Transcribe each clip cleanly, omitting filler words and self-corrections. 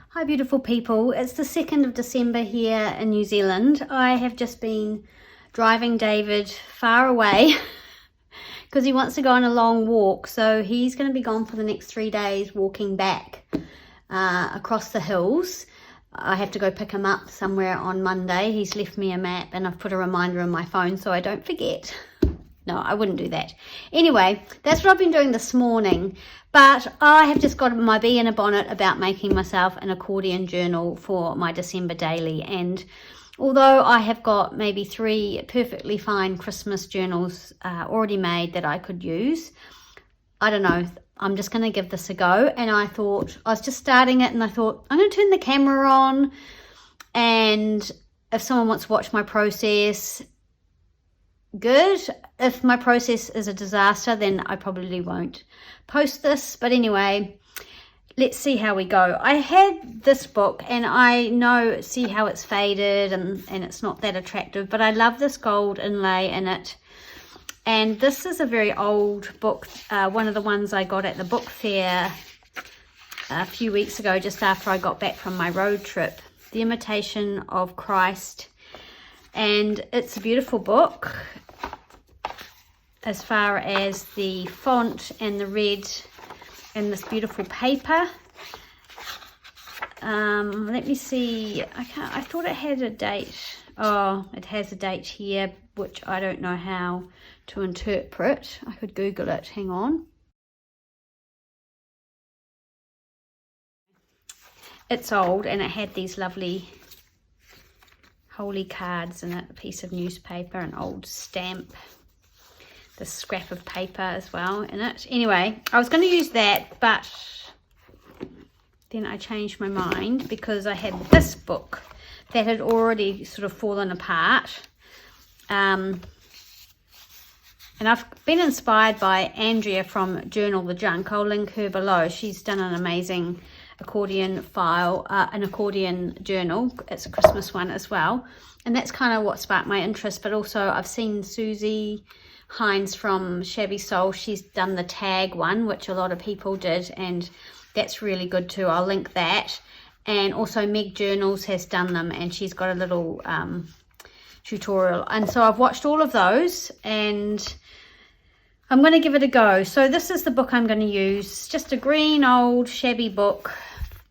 Hi beautiful people, it's the 2nd of December here in New Zealand. I have just been driving David far away because he wants to go on a long walk, so he's going to be gone for the next 3 days walking back across the hills. I have to go pick him up somewhere on Monday. He's left me a map and I've put a reminder on my phone so I don't forget. No, I wouldn't do that. Anyway, that's what I've been doing this morning. But I have just got my bee in a bonnet about making myself an accordion journal for my December daily. And although I have got maybe 3 perfectly fine Christmas journals already made that I could use, I don't know, I'm just going to give this a go. And I thought, I was just starting it and I thought, I'm going to turn the camera on. And if someone wants to watch my process, good. If my process is a disaster, then I probably won't post this. But anyway, let's see how we go. I had this book and I know, see how it's faded and it's not that attractive, but I love this gold inlay in it. And this is a very old book, one of the ones I got at the book fair a few weeks ago, just after I got back from my road trip, The Imitation of Christ. And it's a beautiful book as far as the font and the red and this beautiful paper. Let me see, I thought it had a date. Oh, it has a date here, which I don't know how to interpret. I could Google it, hang on. It's old and it had these lovely holy cards in it, a piece of newspaper, an old stamp, the scrap of paper as well in it. Anyway, I was going to use that, but then I changed my mind because I had this book that had already sort of fallen apart. And I've been inspired by Andrea from Journal the Junk. I'll link her below. She's done an amazing accordion file, an accordion journal. It's a Christmas one as well, and that's kind of what sparked my interest. But also I've seen Suzy Hines from Shabby Soul. She's done the tag one, which a lot of people did, and that's really good too. I'll link that. And also Meg Journals has done them, and she's got a little tutorial. And so I've watched all of those and I'm going to give it a go. So this is the book I'm going to use. Just a green old shabby book.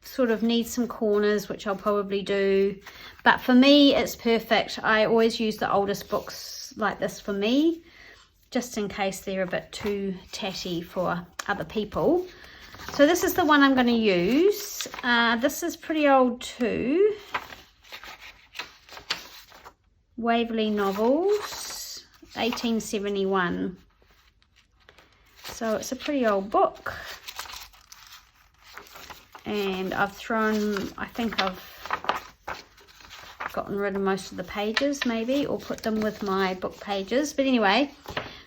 Sort of needs some corners, which I'll probably do. But for me, it's perfect. I always use the oldest books like this for me, just in case they're a bit too tatty for other people. So this is the one I'm going to use. This is pretty old too. Waverley Novels, 1871. So it's a pretty old book. And I've thrown, I think I've gotten rid of most of the pages maybe, or put them with my book pages. But anyway,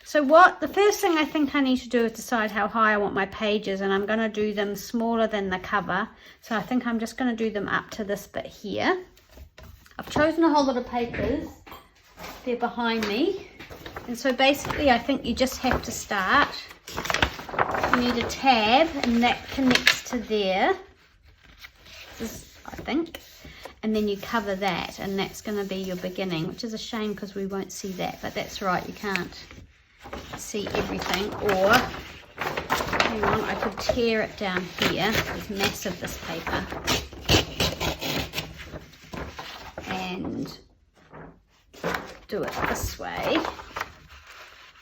so the first thing I think I need to do is decide how high I want my pages, and I'm going to do them smaller than the cover. So I think I'm just going to do them up to this bit here. I've chosen a whole lot of papers. They're behind me. And so basically I think you just have to start. You need a tab and that connects to there. This, I think. And then you cover that, and that's going to be your beginning, which is a shame because we won't see that, but that's right, you can't see everything. Or hang on, I could tear it down here. It's massive, this paper, and do it this way.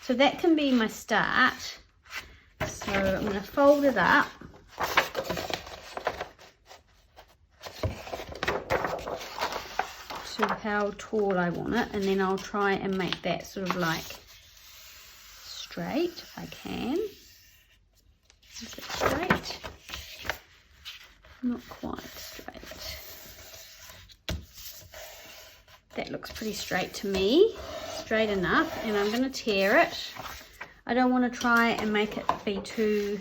So that can be my start. So I'm going to fold it up. To how tall I want it, and then I'll try and make that sort of like straight if I can. Is it straight? Not quite straight. That looks pretty straight to me, straight enough, and I'm going to tear it. I don't want to try and make it be too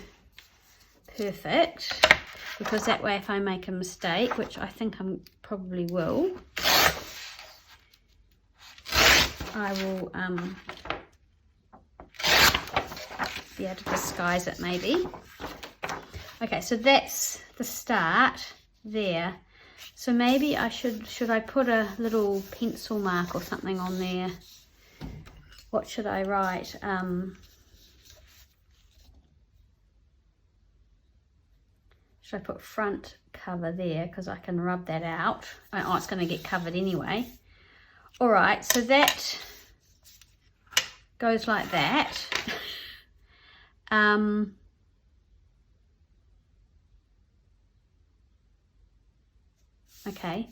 perfect, because that way if I make a mistake, which I think I probably will, I will be able to disguise it maybe. Okay, so that's the start there. So maybe I should I put a little pencil mark or something on there? What should I write? Should I put front cover there, because I can rub that out? Oh, it's going to get covered anyway. All right, so that goes like that. Okay,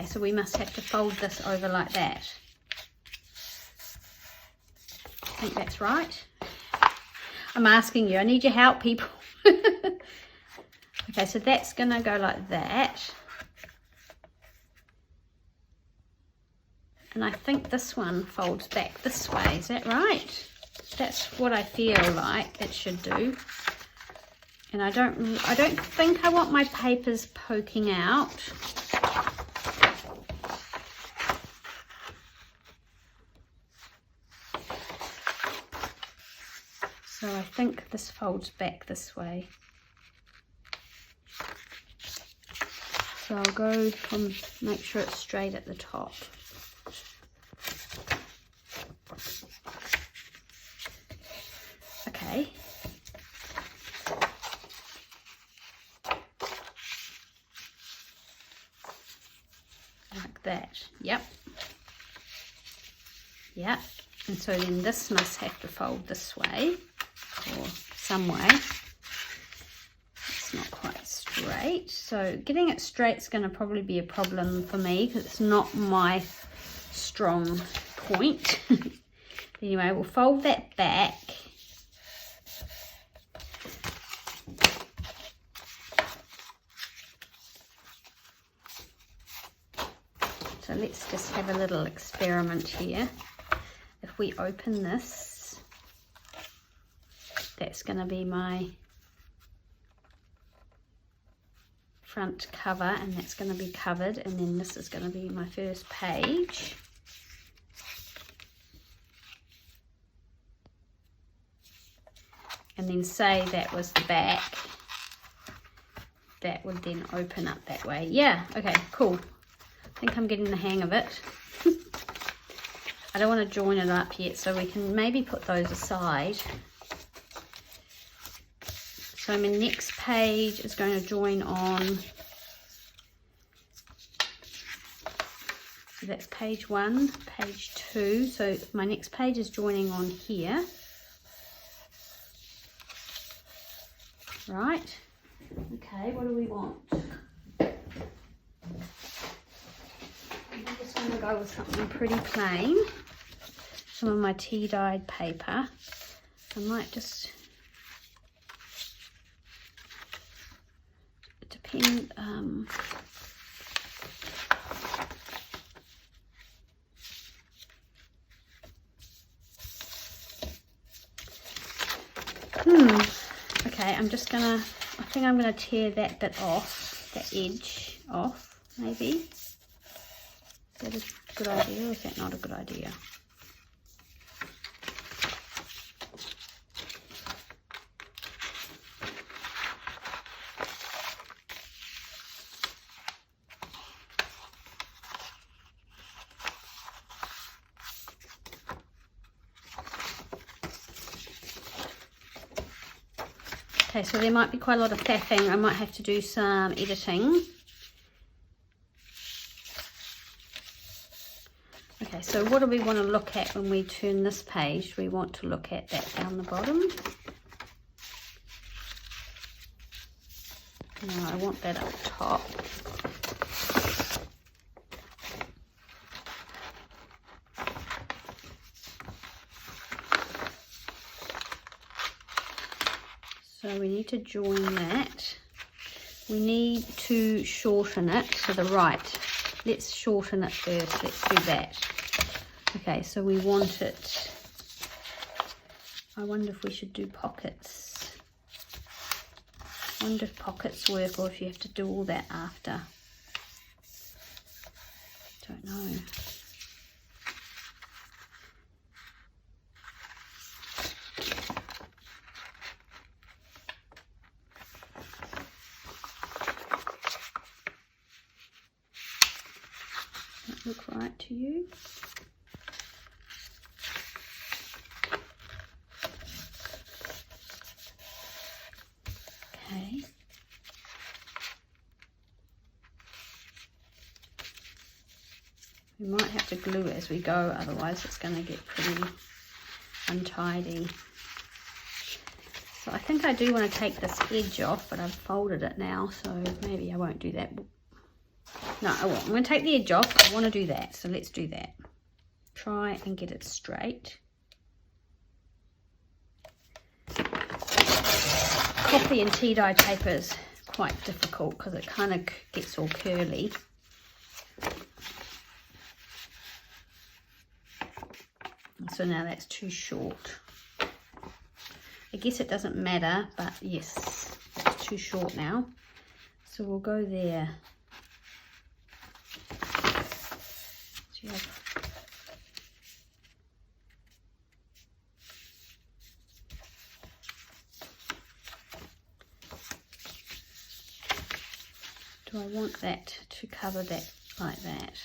so we must have to fold this over like that. I think that's right. I'm asking you, I need your help, people. Okay, so that's gonna go like that. And I think this one folds back this way, is that right? That's what I feel like it should do. And I don't think I want my papers poking out. So I think this folds back this way. So I'll go from, make sure it's straight at the top. Okay. Like that. Yep. Yep. And so then this must have to fold this way, or some way. It's not quite straight. So getting it straight is going to probably be a problem for me, because it's not my strong point. Anyway, we'll fold that back. So let's just have a little experiment here. If we open this, that's going to be my front cover, and that's going to be covered, and then this is going to be my first page. And then say that was the back, that would then open up that way. Yeah, okay, cool. I think I'm getting the hang of it. I don't want to join it up yet, so we can maybe put those aside. So my next page is going to join on, so that's page 1, page 2. So my next page is joining on here. Right. Okay, what do we want? I'm just going to go with something pretty plain. Some of my tea dyed paper. I might just depend. Okay, I'm just gonna. I think I'm gonna tear that bit off, that edge off, maybe. Is that a good idea, or is that not a good idea? Okay, so there might be quite a lot of faffing. I might have to do some editing. Okay, so what do we want to look at when we turn this page? We want to look at that down the bottom. No, I want that up top. So we need to join that. We need to shorten it to the right. Let's shorten it first. Let's do that. Okay, so we want it. I wonder if we should do pockets. I wonder if pockets work, or if you have to do all that after. Don't know. that look right to you? Okay. We might have to glue it as we go, otherwise it's going to get pretty untidy. So I think I do want to take this edge off, but I've folded it now, so maybe I won't do that. No, I won't. I'm going to take the edge off. I want to do that, so let's do that. Try and get it straight. Coffee and tea dye paper is quite difficult because it kind of gets all curly. So now that's too short. I guess it doesn't matter, but yes, it's too short now. So we'll go there. So do I want that to cover that like that?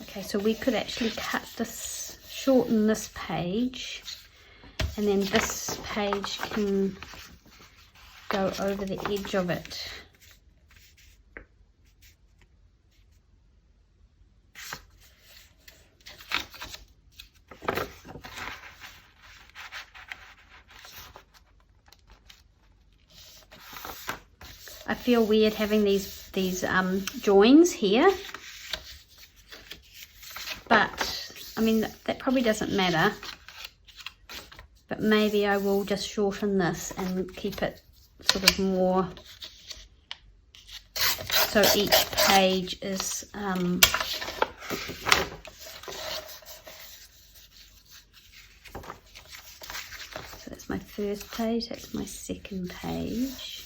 Okay, so we could actually cut this, shorten this page, and then this page can go over the edge of it. I feel weird having these joins here, but I mean that probably doesn't matter. But maybe I will just shorten this and keep it sort of more, so each page is so that's my first page, that's my second page.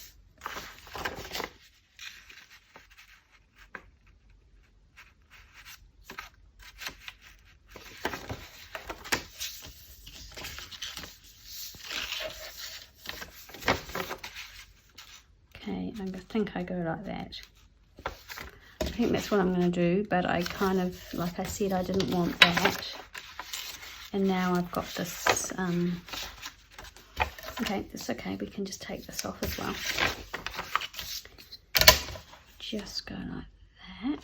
Okay, I think I go like that. I think that's what I'm going to do, but I kind of, like I said, I didn't want that. And now I've got this, okay, that's okay, we can just take this off as well. Just go like that.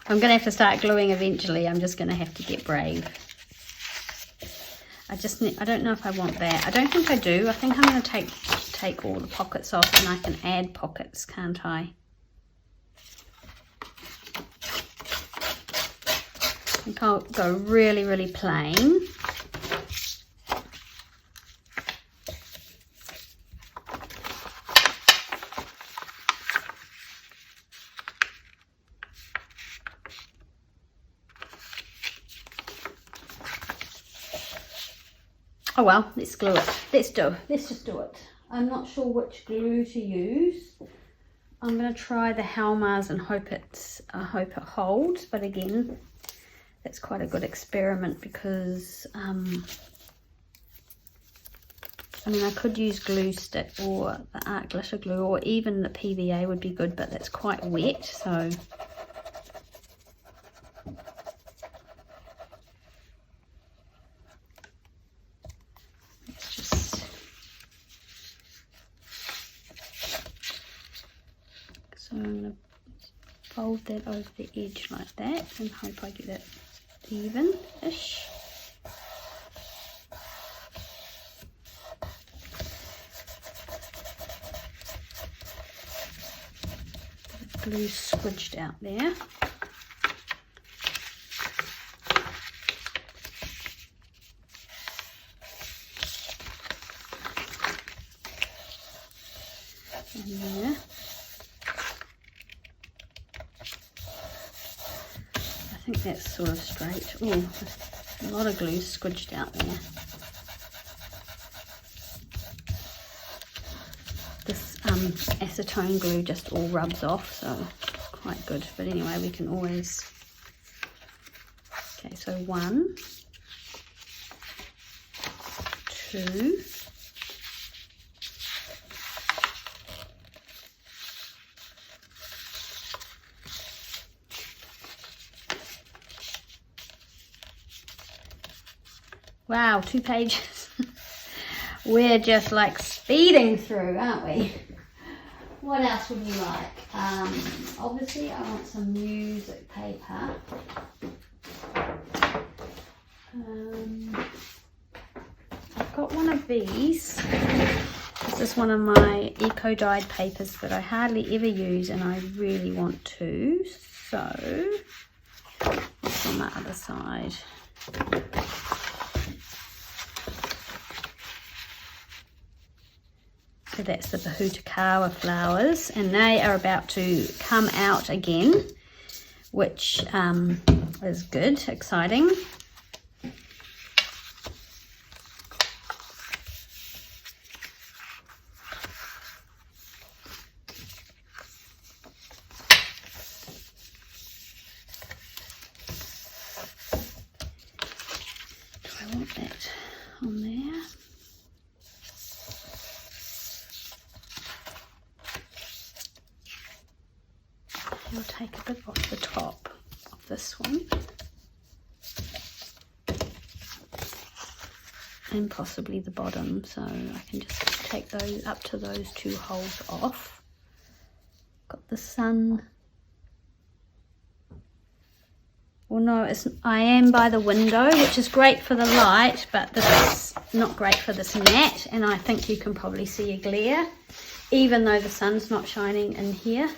I'm going to have to start gluing eventually. I'm just going to have to get brave. I don't know if I want that. I don't think I do. I think I'm going to take all the pockets off, and I can add pockets, can't I? I think I'll go really, really plain. Oh well, let's glue it. Let's just do it. I'm not sure which glue to use. I'm going to try the Halmar's and hope it holds. But again, that's quite a good experiment because I mean, I could use glue stick or the art glitter glue, or even the PVA would be good, but that's quite wet, so. So I'm going to fold that over the edge like that and hope I get it even-ish. Glue squidged out there. And there. I think that's sort of straight. Oh, a lot of glue squidged out there. This acetone glue just all rubs off, so quite good. But anyway, we can always. Okay, so 1, 2, Wow, 2 pages. We're just like speeding through, aren't we? What else would you like? Obviously I want some music paper. I've got one of these. This is one of my eco dyed papers that I hardly ever use and I really want to. So, what's on that other side? So that's the Bahutakawa flowers, and they are about to come out again, which is good, exciting. Do I want that on there? I'll take a bit off the top of this one and possibly the bottom, so I can just take those up to those 2 holes off. Got the sun. Well, no, I am by the window, which is great for the light, but this is not great for this mat, and I think you can probably see a glare even though the sun's not shining in here.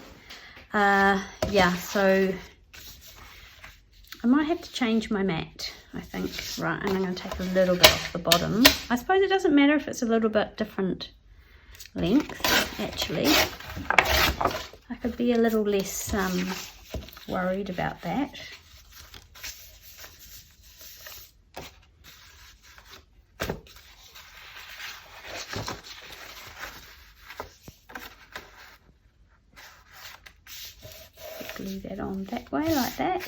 Yeah, so I might have to change my mat, I think. Right, and I'm going to take a little bit off the bottom. I suppose it doesn't matter if it's a little bit different length, actually. I could be a little less worried about that. Glue that on that way, like that.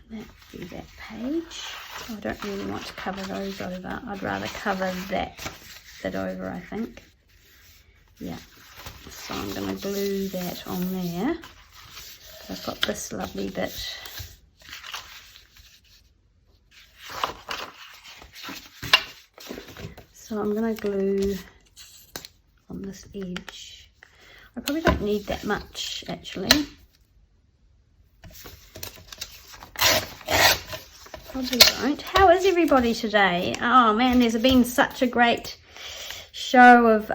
And that would be that page. I don't really want to cover those over. I'd rather cover that over, I think. Yeah. So I'm going to glue that on there. I've got this lovely bit. So I'm going to glue on this edge. I probably don't need that much, actually. Probably won't. How is everybody today? Oh man, there's been such a great show of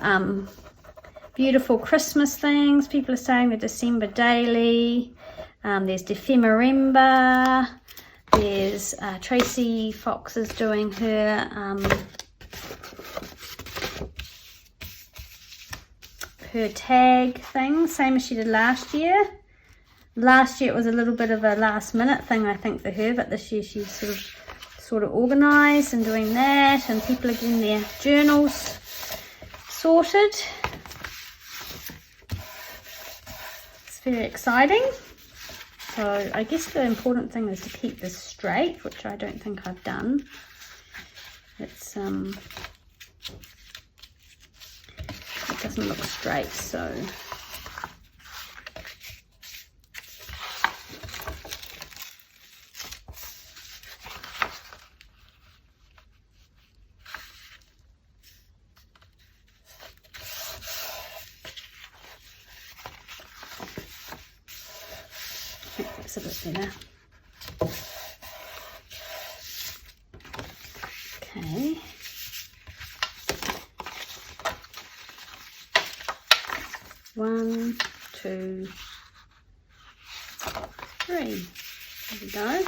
beautiful Christmas things. People are saying the December Daily. There's Defemerember. There's Tracy Fox is doing her tag thing, same as she did last year. Last year it was a little bit of a last minute thing, I think, for her, but this year she's sort of organised and doing that, and people are getting their journals sorted. It's very exciting. So I guess the important thing is to keep this straight, which I don't think I've done. It's it doesn't look straight, so that's a bit better. Okay. One, two, three. There we go.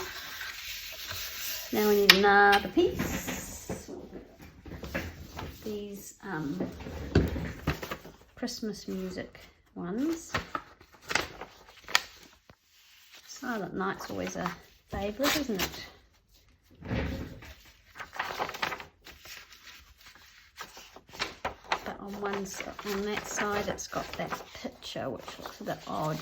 Now we need another piece. These Christmas music ones. Silent Night's always a favourite, isn't it? But on that side it's got that picture which looks a bit odd.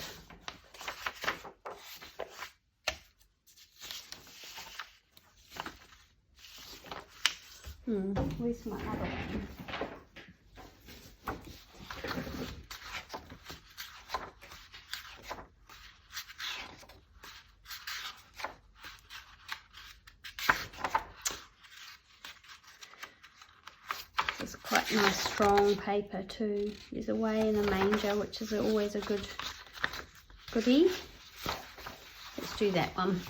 Where's my other one? It's quite nice strong paper too. There's a way in a manger, which is always a goodie. Let's do that one.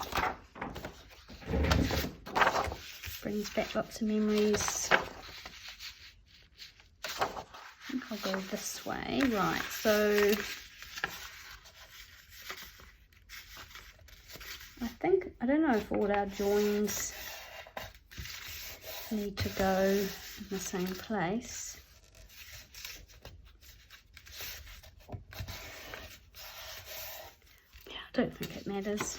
Brings back lots of memories. I think I'll go this way. Right, so I don't know if all our joins need to go in the same place. Yeah, I don't think it matters.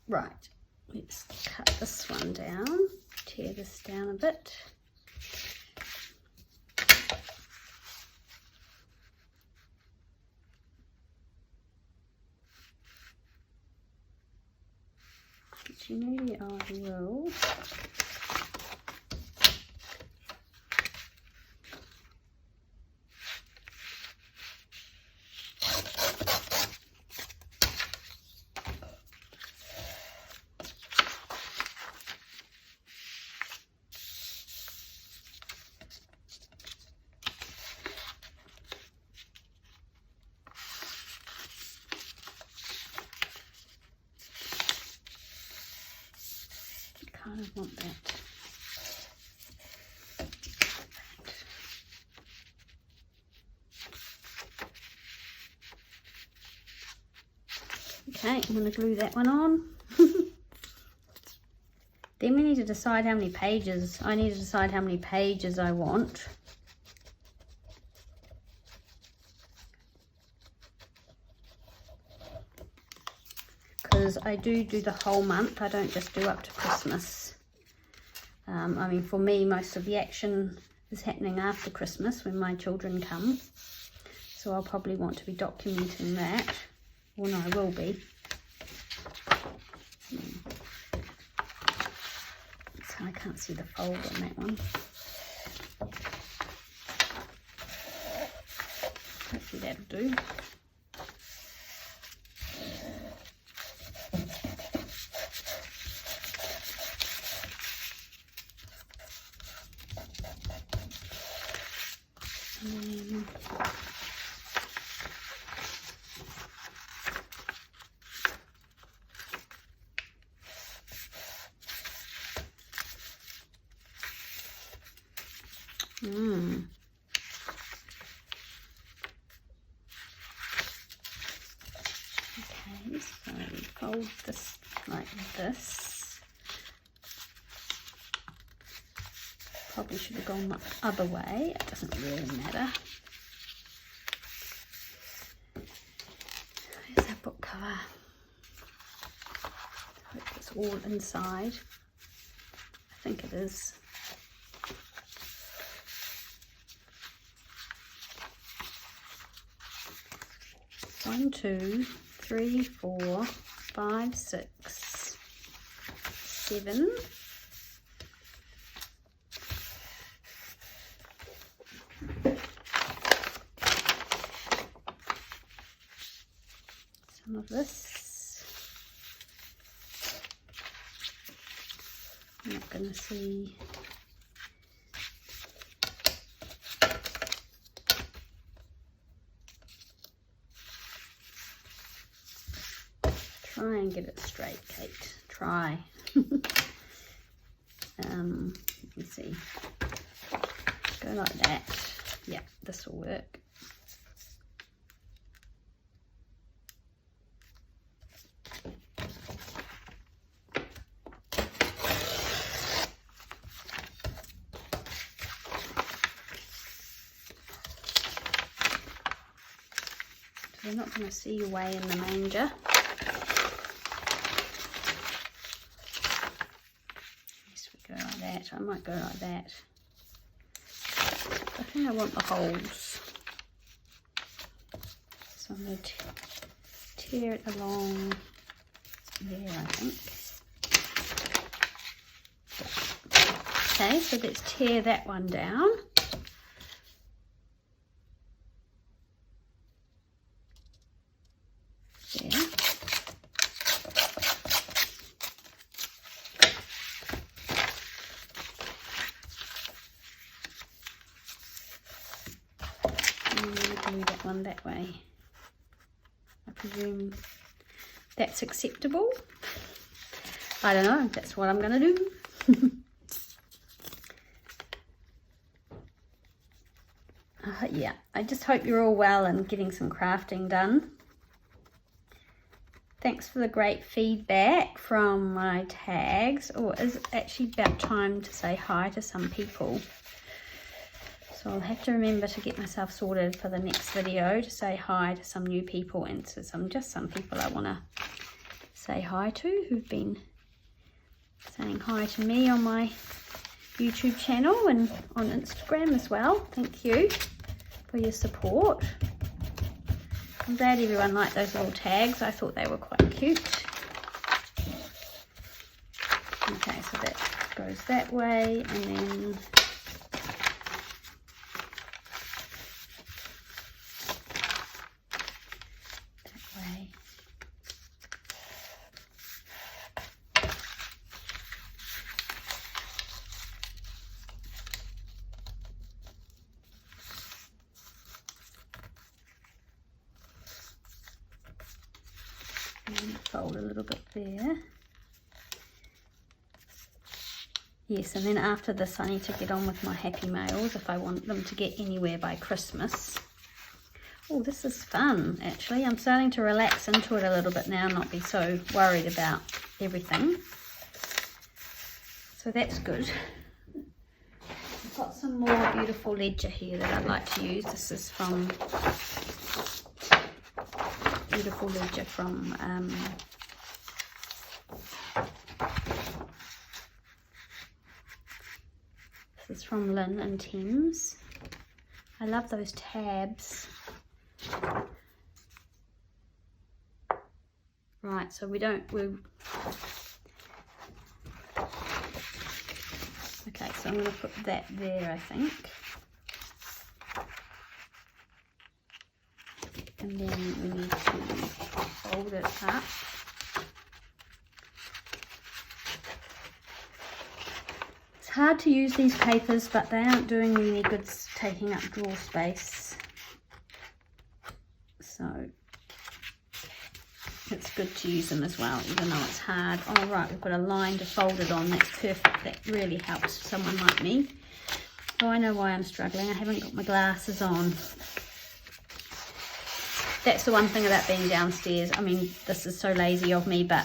Right, let's cut this one down, tear this down a bit. Actually, maybe I will. Kind of want that. Okay, I'm going to glue that one on. Then we need to decide how many pages. I need to decide how many pages I want. Because I do the whole month. I don't just do up to Christmas. I mean, for me, most of the action is happening after Christmas when my children come. So I'll probably want to be documenting that. Well, no, I will be. So I can't see the fold on that one. Hopefully that'll do. Okay, so fold this like this. Probably should have gone the other way. It doesn't really matter. There's our book cover. Hope it's all inside. I think it is. One, 2, 3, 4, 5, 6, 7. Some of this. I'm not going to see. Try and get it straight, Kate. Try. Let me see. Go like that. Yeah, this will work. So we're not going to see your way in the manger. I might go like that. I think I want the holes. So I'm going to tear it along there, I think. Okay, so let's tear that one down. There. maybe that one that way. I presume that's acceptable. I don't know, that's what I'm gonna do. Yeah, I just hope you're all well and getting some crafting done. Thanks for the great feedback from my tags. Oh, it's actually about time to say hi to some people. So I'll have to remember to get myself sorted for the next video to say hi to some new people and to some people I want to say hi to who've been saying hi to me on my YouTube channel and on Instagram as well. Thank you for your support. I'm glad everyone liked those little tags. I thought they were quite cute. Okay, so that goes that way, and then that way. And fold a little bit there. Yes, and then after this I need to get on with my happy mails if I want them to get anywhere by Christmas. Oh, this is fun actually. I'm starting to relax into it a little bit now, not be so worried about everything. So that's good. I've got some more beautiful ledger here that I'd like to use. This is from beautiful ledger from this is from Lynn and Thames. I love those tabs. Right, so we're okay, so I'm going to put that there, I think. And then we need to fold it up. It's hard to use these papers, but they aren't doing me any good taking up drawer space. So it's good to use them as well, even though it's hard. Oh right, we've got a line to fold it on. That's perfect. That really helps someone like me. Oh, I know why I'm struggling. I haven't got my glasses on. That's the one thing about being downstairs. I mean, this is so lazy of me, but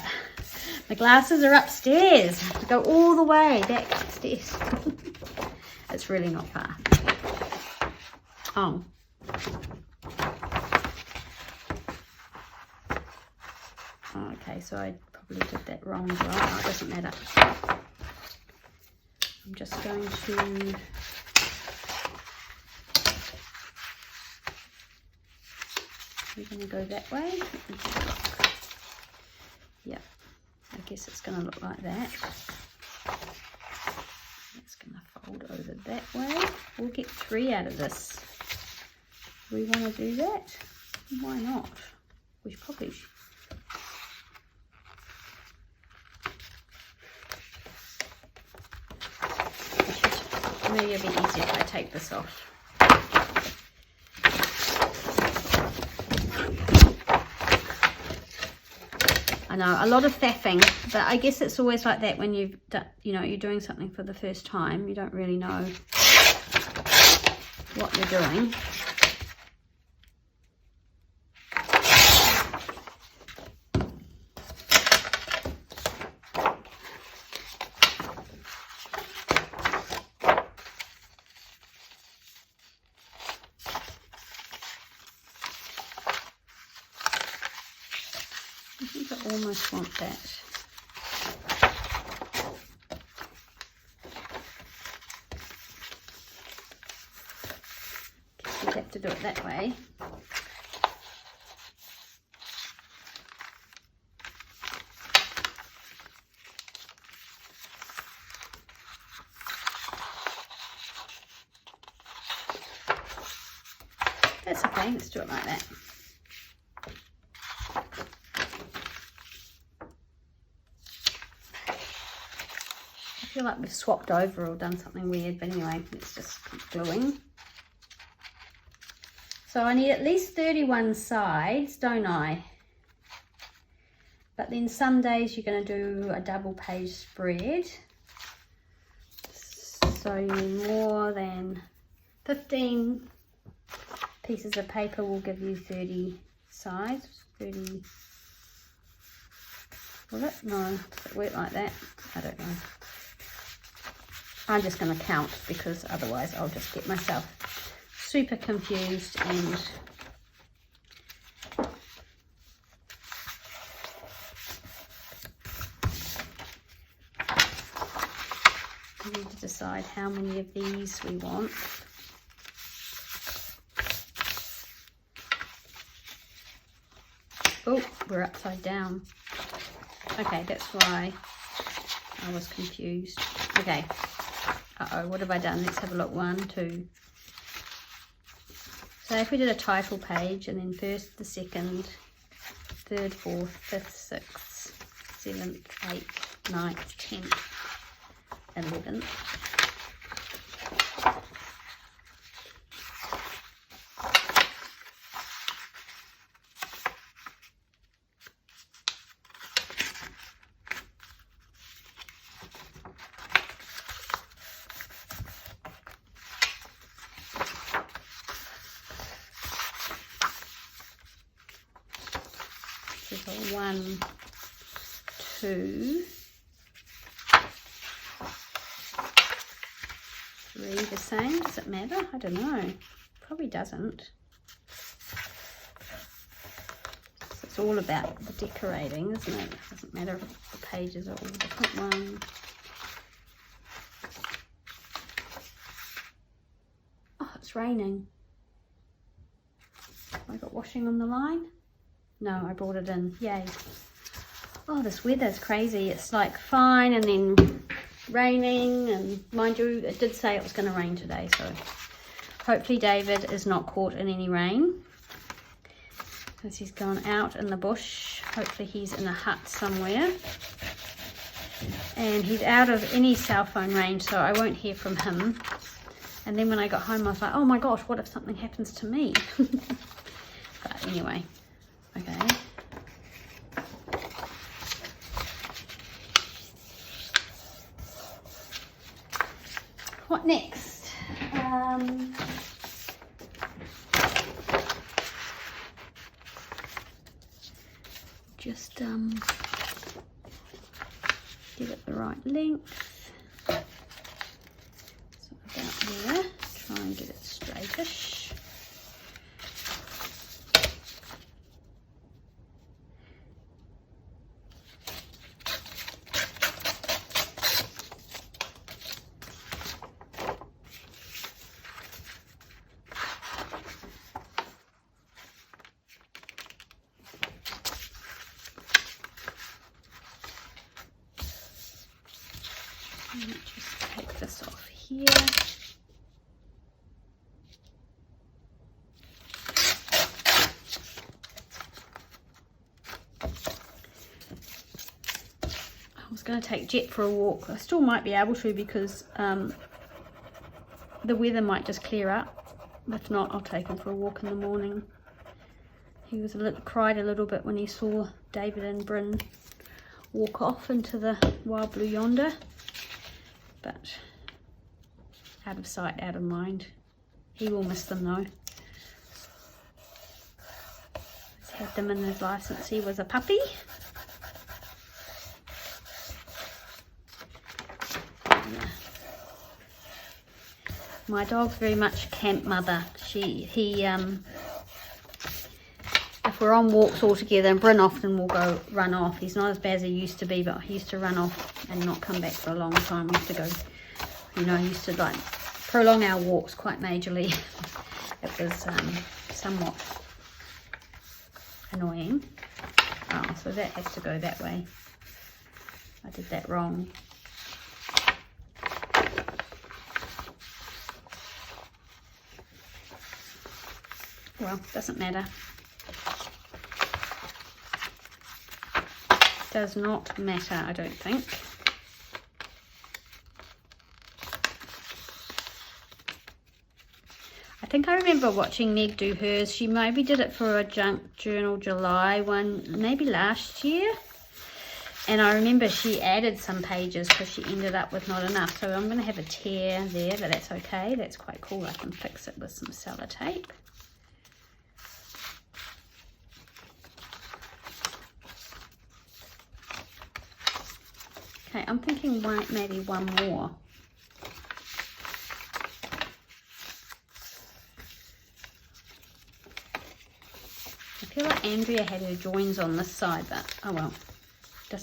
my glasses are upstairs. I have to go all the way back upstairs. It's really not far. Oh. Okay, so I probably did that wrong as well. Oh, it doesn't matter. I'm just going to... We're going to go that way. Yeah, I guess it's going to look like that. It's going to fold over that way. We'll get 3 out of this. Do we want to do that? Why not? We probably should. Maybe it'll be easier if I take this off. I know, a lot of faffing, but I guess it's always like that when you've done, you're doing something for the first time. You don't really know what you're doing. I think I almost want that. Guess you'd have to do it that way. That's okay, let's do it like that. I feel like we've swapped over or done something weird, but anyway, let's just keep gluing. So I need at least 31 sides, don't I? But then some days you're going to do a double page spread. So you need more than 15 pieces of paper will give you 30 sides. 30. Will it? No, does it work like that? I don't know. I'm just going to count because otherwise I'll just get myself super confused and we need to decide how many of these we want. Oh, we're upside down. Okay, that's why I was confused. Okay. Uh-oh, what have I done? Let's have a look. 1, 2. So if we did a title page and then first, the second, third, fourth, fifth, sixth, 7th, 8th, 9th, 10th, 11th. So 1, 2, 3 the same. Does it matter? I don't know. Probably doesn't. It's all about the decorating, isn't it? It doesn't matter if the pages are all different ones. Oh, it's raining. Have I got washing on the line? No, I brought it in. Yay. Oh, this weather's crazy. It's like fine and then raining, and mind you, it did say it was going to rain today, so hopefully David is not caught in any rain because he's gone out in the bush. Hopefully he's in a hut somewhere and he's out of any cell phone range, so I won't hear from him. And then when I got home I was like, oh my gosh, what if something happens to me? But anyway. Okay. What next? Just give it the right length. So about there. Try and get it straightish. Just take this off here. I was going to take Jet for a walk. I still might be able to because the weather might just clear up. If not, I'll take him for a walk in the morning. He was cried a little bit when he saw David and Bryn walk off into the wild blue yonder. But out of sight, out of mind. He will miss them though. He's had them in his life since he was a puppy. My dog's very much camp mother. If we're on walks all together, and Bryn often will go run off. He's not as bad as he used to be, but he used to run off and not come back for a long time. We used to go, you know, used to like prolong our walks quite majorly. It was somewhat annoying. Oh, so that has to go that way. I did that wrong. Well, doesn't matter. Does not matter, I don't think. I I think I remember watching Meg do hers. She maybe did it for a Junk Journal July one, maybe last year. And I remember she added some pages because she ended up with not enough. So I'm going to have a tear there, but that's okay. That's quite cool. I can fix it with some sellotape. Okay, I'm thinking maybe one more. I feel like Andrea had her joins on this side, but oh well. Do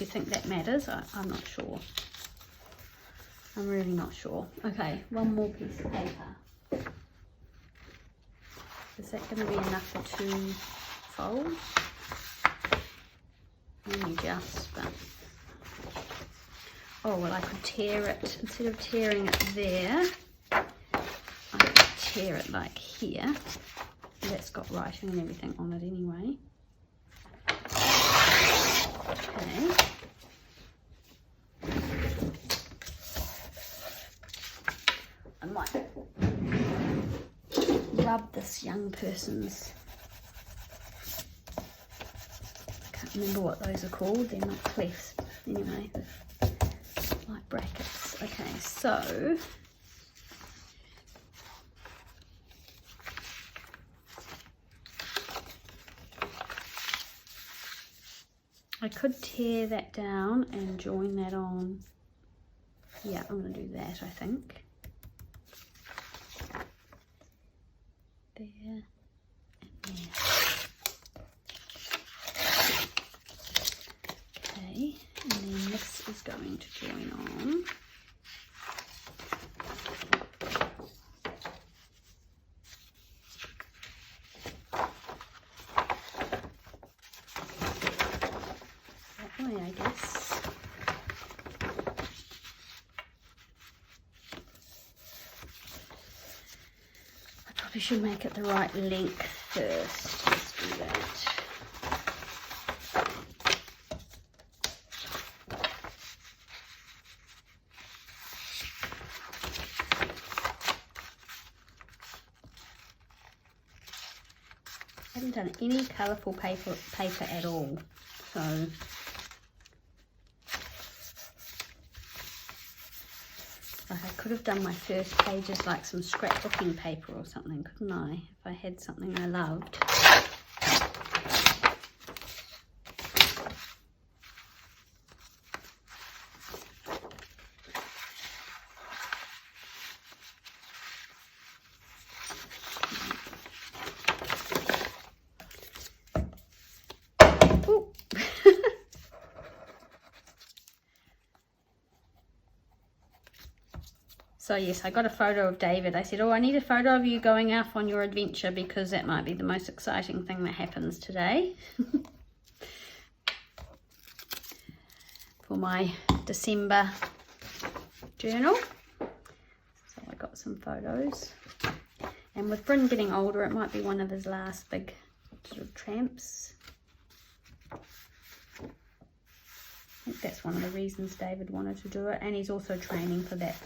you think that matters? I'm not sure. I'm really not sure. Okay, one more piece of paper. Is that going to be enough for 2 folds? Only just, but... Oh, well, I could tear it, instead of tearing it there, I could tear it like here. That's got writing and everything on it anyway. Okay. I might rub this young person's, I can't remember what those are called, they're not clefts, anyway, like brackets. Okay, so I could tear that down and join that on. Yeah, I'm going to do that, I think. There and there. Okay, and then this is going to join on. I guess. I probably should make it the right length first. Let's do that. I haven't done any colourful paper at all, so I could have done my first pages like some scrapbooking paper or something, couldn't I? If I had something I loved. So yes, I got a photo of David. I said, oh, I need a photo of you going off on your adventure because that might be the most exciting thing that happens today. For my December journal. So I got some photos. And with Bryn getting older, it might be one of his last big sort of tramps. I think that's one of the reasons David wanted to do it. And he's also training for that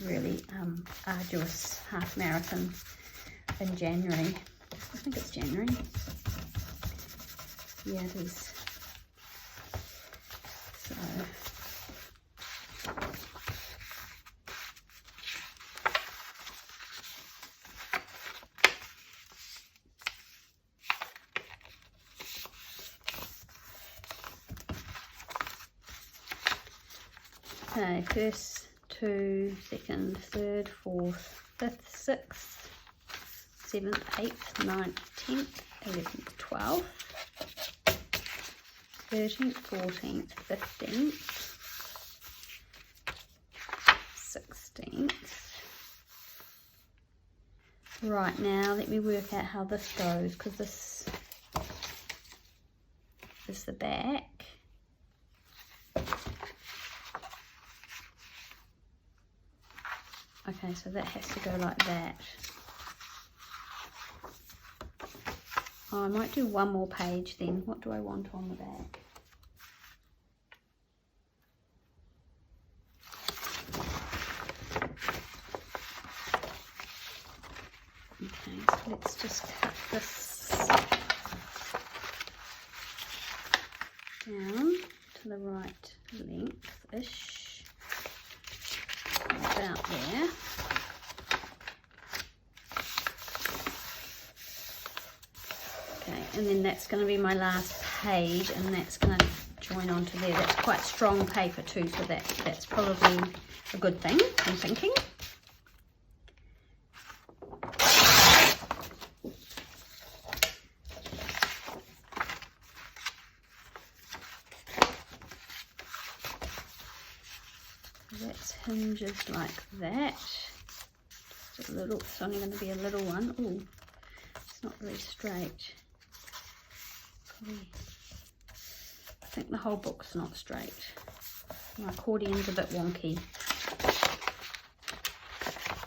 really arduous half marathon in January. I think it's January. Yeah, it is. So okay, first, 2, second, third, fourth, fifth, sixth, 7th, 8th, 9th, 10th, 11th, 12th, 13th, 14th, 15th, 16th. Right, now let me work out how this goes, because this is the back. Okay, so that has to go like that. Oh, I might do one more page then. What do I want on the back? Okay, so let's just cut this down to the right length-ish, about there. Okay, and then that's going to be my last page, and that's going to join onto there. That's quite strong paper too, so that's probably a good thing, I'm thinking. That's hinges like that. Just a little, it's only going to be a little one. Oh, it's not really straight. Probably, I think the whole book's not straight. My accordion's a bit wonky.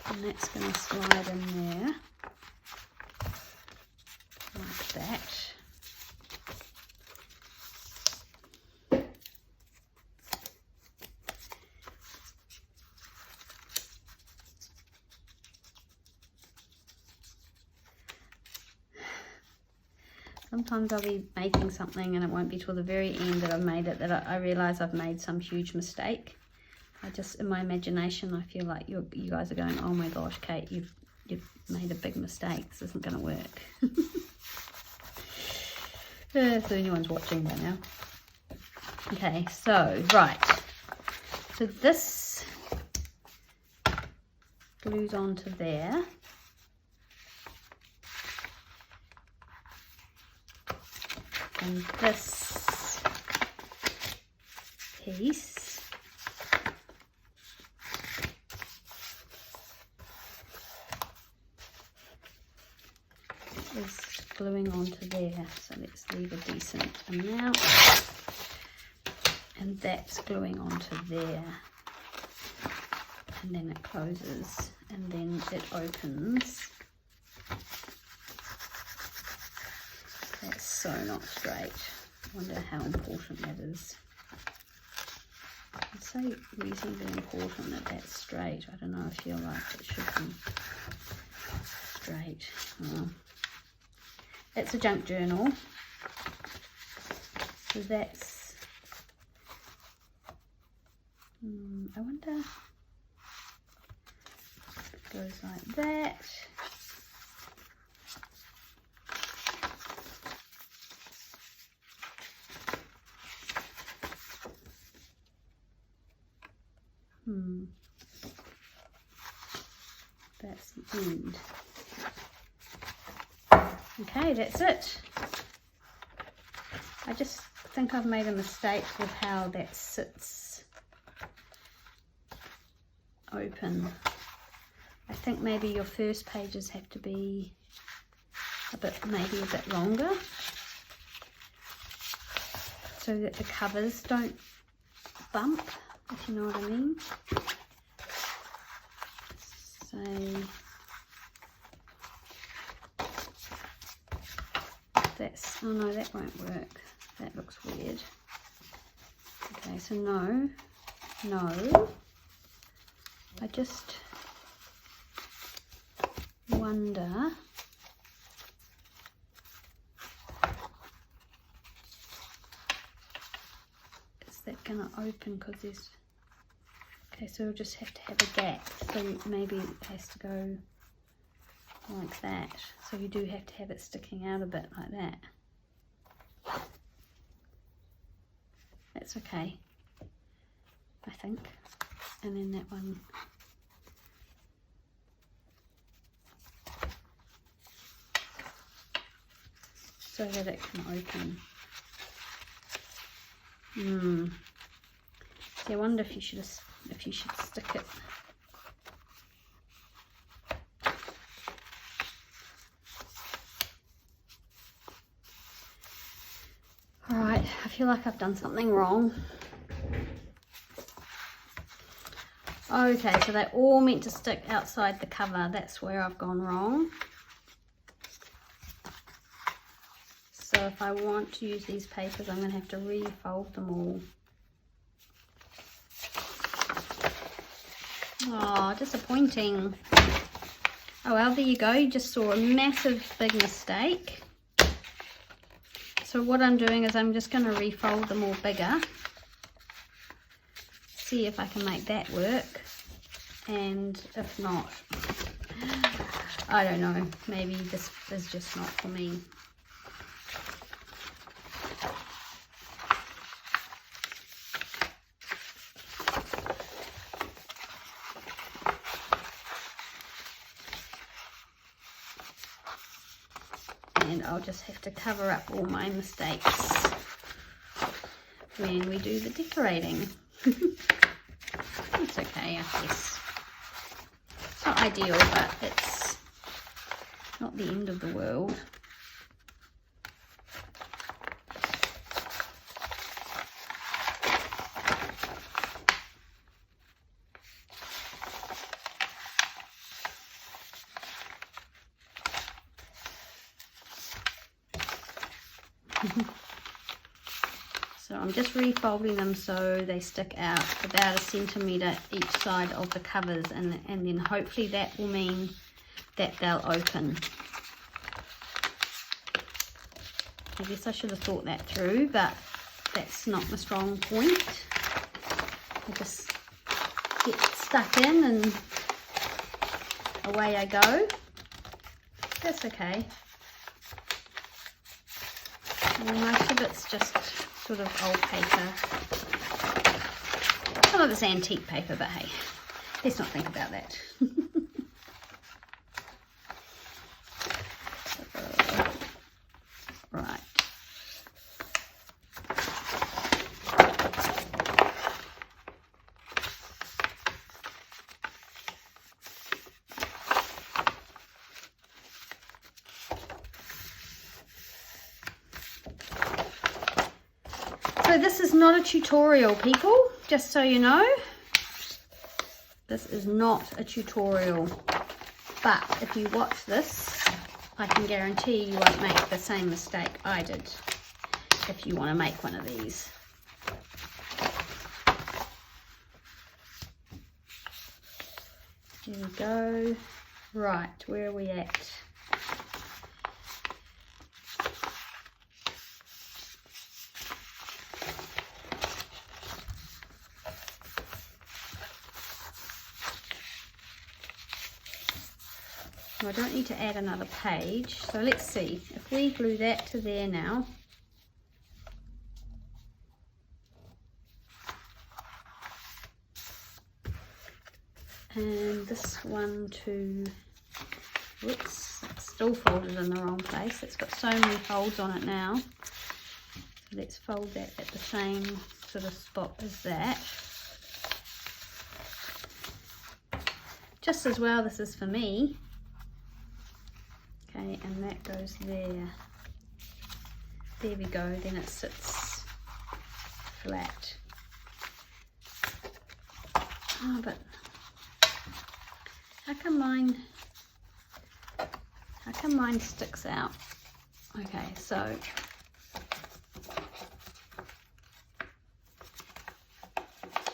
And that's going to slide in there like that. Sometimes I'll be making something and it won't be till the very end that I've made it that I realise I've made some huge mistake. I just, in my imagination, I feel like you guys are going, oh my gosh, Kate, you've made a big mistake. This isn't going to work. If anyone's watching by now. Okay, so, right. So this glues onto there. And this piece is gluing onto there. So let's leave a decent amount. And that's gluing onto there. And then it closes and then it opens. That's so not straight. I wonder how important that is. I'd say reasonably important that that's straight. I don't know, I feel like it should be straight. Oh. It's a junk journal. So that's... I wonder... It goes like that. That's the end. Okay, that's it. I just think I've made a mistake with how that sits open. I think maybe your first pages have to be maybe a bit longer so that the covers don't bump, if you know what I mean. So that's, oh no, that won't work. That looks weird. Okay, so no. I just wonder is that gonna open because there's, okay, so we'll just have to have a gap, so maybe it has to go like that, so you do have to have it sticking out a bit like that. That's okay, I think. And then that one, so that it can open. See, I wonder if you should stick it. Alright, I feel like I've done something wrong. Okay, so they're all meant to stick outside the cover. That's where I've gone wrong. So if I want to use these papers, I'm going to have to refold them all. Oh, disappointing. Oh well, there you go. You just saw a massive big mistake. So what I'm doing is I'm just going to refold them all bigger. See if I can make that work. And if not, I don't know. Maybe this is just not for me. And I'll just have to cover up all my mistakes when we do the decorating. It's okay, I guess. It's not ideal, but it's not the end of the world. So I'm just refolding them so they stick out about 1 centimetre each side of the covers, and then hopefully that will mean that they'll open. I guess I should have thought that through, but that's not my strong point. I just get stuck in and away I go. That's okay. And most of it's just sort of old paper. Some of it's antique paper, but hey, let's not think about that. Right. So this is not a tutorial, people, just so you know. This is not a tutorial, but if you watch this, I can guarantee you won't make the same mistake I did if you want to make one of these. Here we go. Right, where are we at? I don't need to add another page, so let's see if we glue that to there now. And this one to, whoops, it's still folded in the wrong place. It's got so many folds on it now. So let's fold that at the same sort of spot as that. Just as well, this is for me. Okay, and that goes there. There we go, then it sits flat. Oh, but how come mine sticks out? Okay, so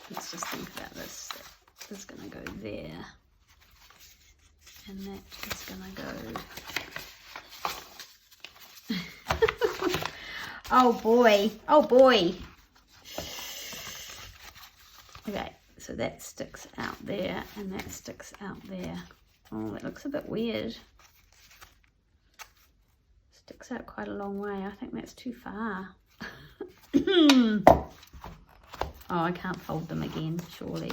let's just think about this. That is going to go there, and that is going to go. Oh boy, oh boy. Okay, so that sticks out there and that sticks out there. Oh, that looks a bit weird. Sticks out quite a long way. I think that's too far. Oh, I can't fold them again, surely.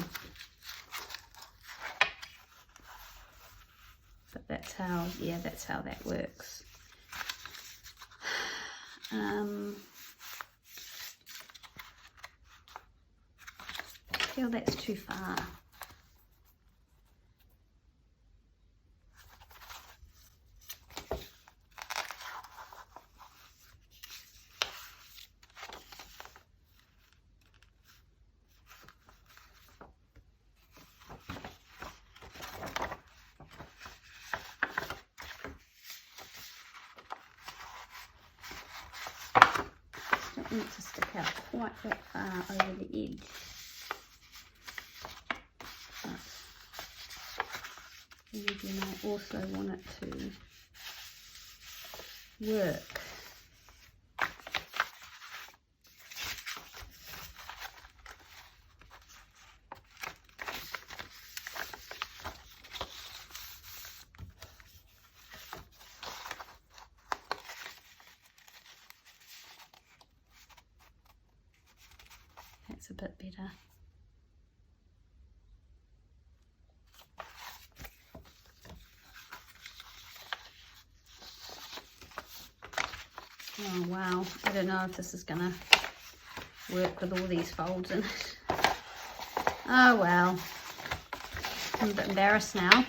But that's how, yeah, that's how that works. I feel that's too far. Don't want it to stick out quite that far over the edge. There we then I also want it to work. That's a bit better. Oh wow, I don't know if this is gonna work with all these folds in it. Oh well, I'm a bit embarrassed now.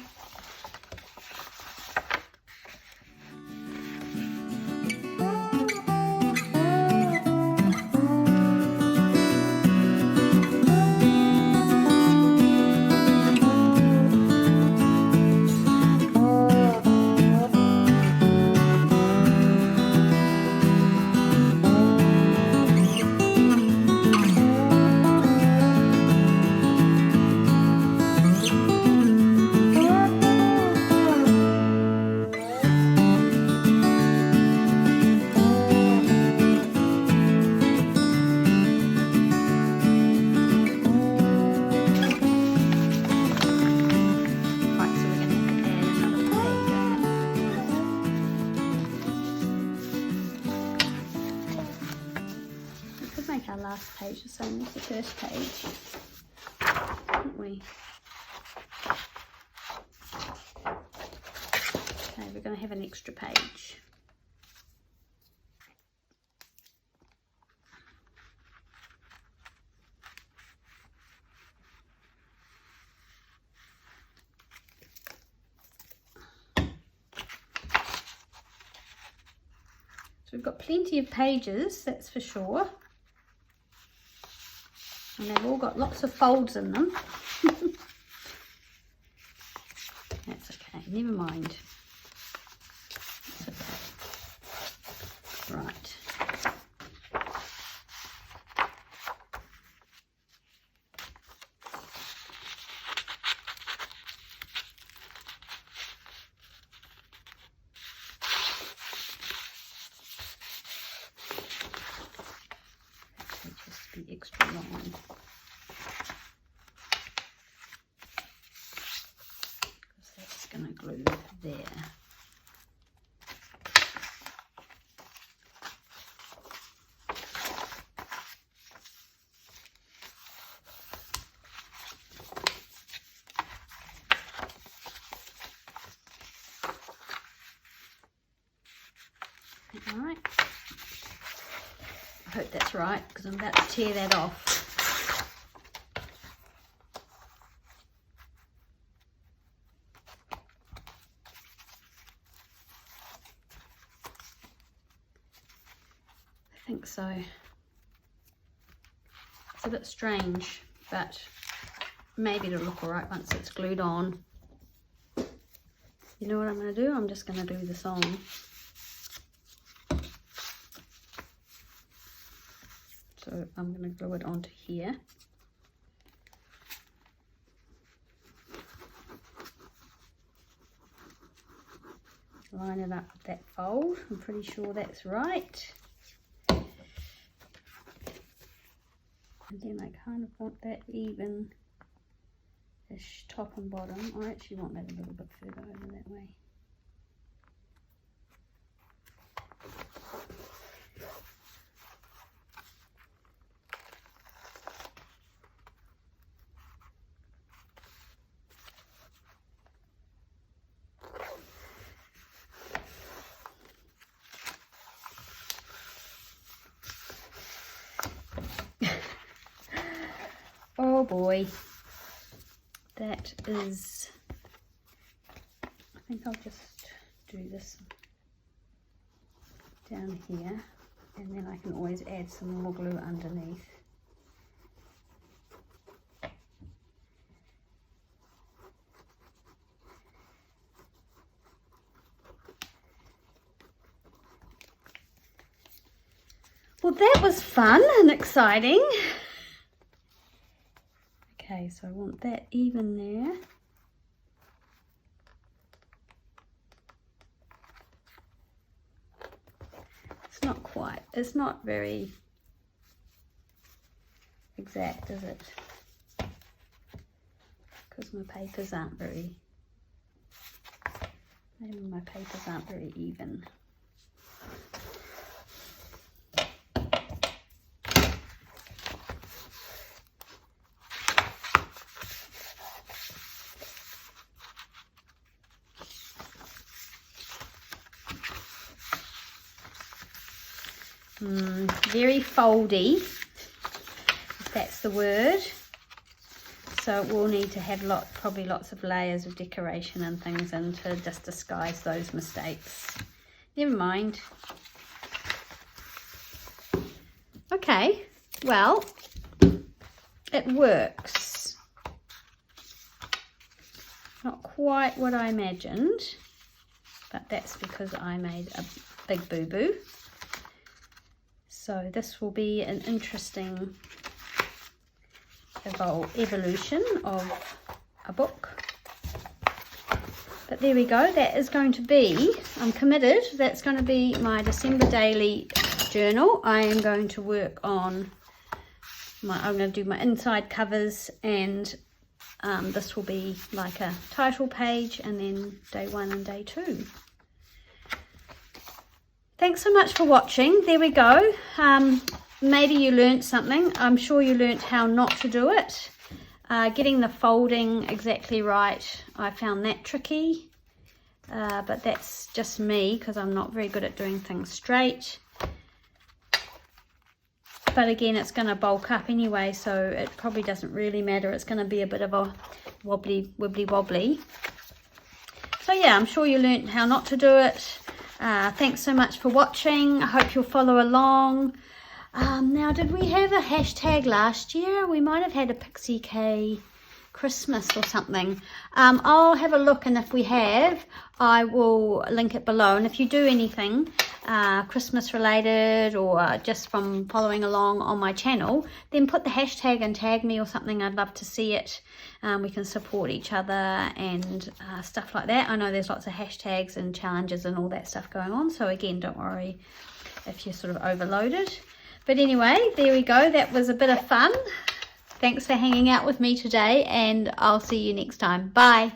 Our last page the same as the first page, didn't we? Okay, we're going to have an extra page. So we've got plenty of pages, that's for sure. And they've all got lots of folds in them. That's okay, never mind. That's okay. Right. Just be extra long. Going to glue there. All right. I hope that's right because I'm about to tear that off. I think so. It's a bit strange, but maybe it'll look alright once it's glued on. You know what I'm going to do? I'm just going to do this on. So I'm going to glue it onto here. Line it up with that fold. I'm pretty sure that's right. And then I kind of want that even-ish top and bottom. I actually want that a little bit further over that way. Oh boy, that is, I think I'll just do this down here and then I can always add some more glue underneath. Well, that was fun and exciting. Okay, so I want that even there. It's not very exact, is it? Because my papers aren't very even. Very foldy, if that's the word. So it will need to have probably lots of layers of decoration and things in to just disguise those mistakes. Never mind. Okay, well, it works. Not quite what I imagined, but that's because I made a big boo-boo. So this will be an interesting evolution of a book. But there we go, that is going to be, I'm committed, that's going to be my December daily journal. I am going to work on I'm going to do my inside covers, and this will be like a title page, and then day 1 and day 2. Thanks so much for watching. There we go. Maybe you learned something. I'm sure you learned how not to do it. Getting the folding exactly right, I found that tricky. But that's just me, because I'm not very good at doing things straight. But again, it's going to bulk up anyway, so it probably doesn't really matter. It's going to be a bit of a wibbly-wobbly. So yeah, I'm sure you learned how not to do it. Thanks so much for watching. I hope you'll follow along. Now, did we have a hashtag last year? We might have had a Pixie K Christmas or something. I'll have a look, and if we have, I will link it below. And if you do anything Christmas related, or just from following along on my channel, then put the hashtag and tag me or something. I'd love to see it. We can support each other and stuff like that. I know there's lots of hashtags and challenges and all that stuff going on, so again, don't worry if you're sort of overloaded. But anyway, there we go. That was a bit of fun. Thanks for hanging out with me today, and I'll see you next time. Bye.